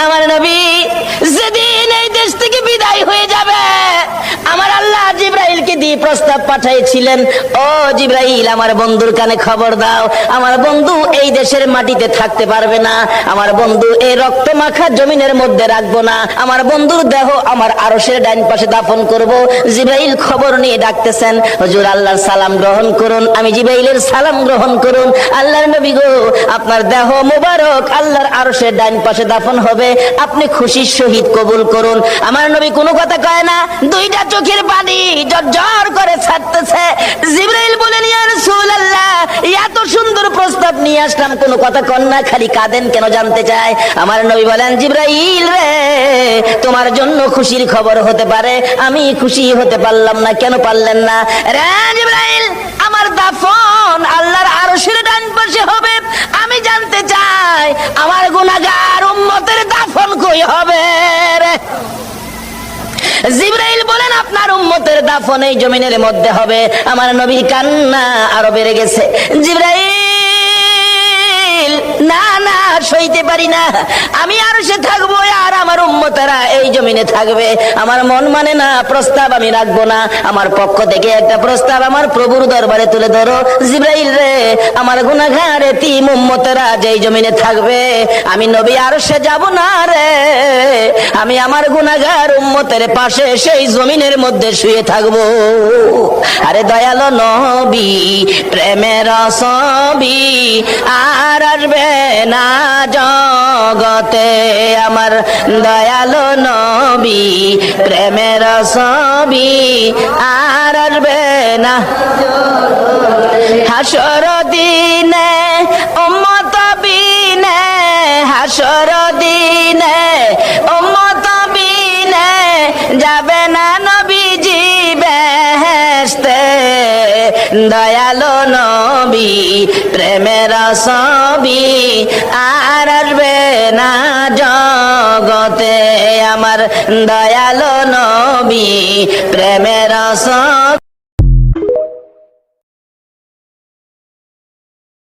আমার নবী যেদিন এই দেশ থেকে বিদায় হয়ে যাবে, আমার আল্লাহ জিবরাইলকে দিয়ে প্রস্তাব পাঠিয়েছিলেন, ও জিবরাইল, আমার বন্ধুর কানে খবর দাও, আমার বন্ধু এই দেশের মাটিতে থাকতে পারবে না, আমার বন্ধু এই রক্ত মাখা জমিনের মধ্যে রাখবো না, আমার বন্ধুর দেহ আমার আরশের ডাইন পাশে দাফন করব। জিবরাইল খবর নিয়ে ডাকতেছেন, হুজুর আল্লাহর সালাম গ্রহণ করুন। আমি জিবরাইলের সালাম গ্রহণ করুন। আল্লাহর নবী গো, আপনার দেহ মুবারক আল্লাহর আরশের ডাইন পাশে দাফন হবে, আপনি খুশির সহিত কবুল করুন। আমার নবী কোনো কথা কয় না, দুইটা চোখের পানি ঝরঝর করে ছাড়তেছে। জিবরাইল বলেন, ইয়া রাসূলুল্লাহ, এত সুন্দর প্রস্তাব নিয়ে আসলাম, কোনো কথা কন না, খালি কাঁদেন কেন জানতে চায়। আমার নবী বলেন, জিবরাইল রে, তোমার জন্য খুশির খবর হতে পারে, আমি খুশি হতে পারলাম না। কেন পারলেন না? রে জিবরাইল, আমার দাফন আল্লাহর আরশের ডান পাশে হবে, আমি জানতে চাই আমার গুনাহগার উম্মতের দাফন কই হবে রে? জিবরাইল বলেন, আপনার উম্মতের দাফন এই জমিনের মধ্যে হবে। আমার নবীর কান্না আরো বেড়ে গেছে। জিবরাইল, না না, সইতে পারি না, আমি আর সে থাকবো আর আমার উম্মতেরা এই জমিনে থাকবে। আমার মন মানে না, প্রস্তাব আমি রাখবো না। আমার পক্ষ থেকে একটা প্রস্তাব আমার প্রভুর দরবারে তুলে ধরো। জিবরাইল রে, আমার গুনাহগার এতিম উম্মতেরা যেই জমিনে থাকবে, আমি নবী আর সে যাব না রে, আমি আমার গুনাহগার উম্মতের পাশে সেই জমিনের মধ্যে শুয়ে থাকবো। আরে দয়ালো নবী, প্রেমের ছবি আর আসবে না জগতে, আমার দয়ালো নবী, প্রেমের ছবি আর আসবে না। হাসর দিনে উম্মত বিনে, হাসর দিনে উম্মত বিনে যাবে না নবীজি বেহেশতে। দয়ালো নবী, প্রেমের ছবি আর আসবে না জগতে, আমার দয়ালো নবী, প্রেমের ছবি।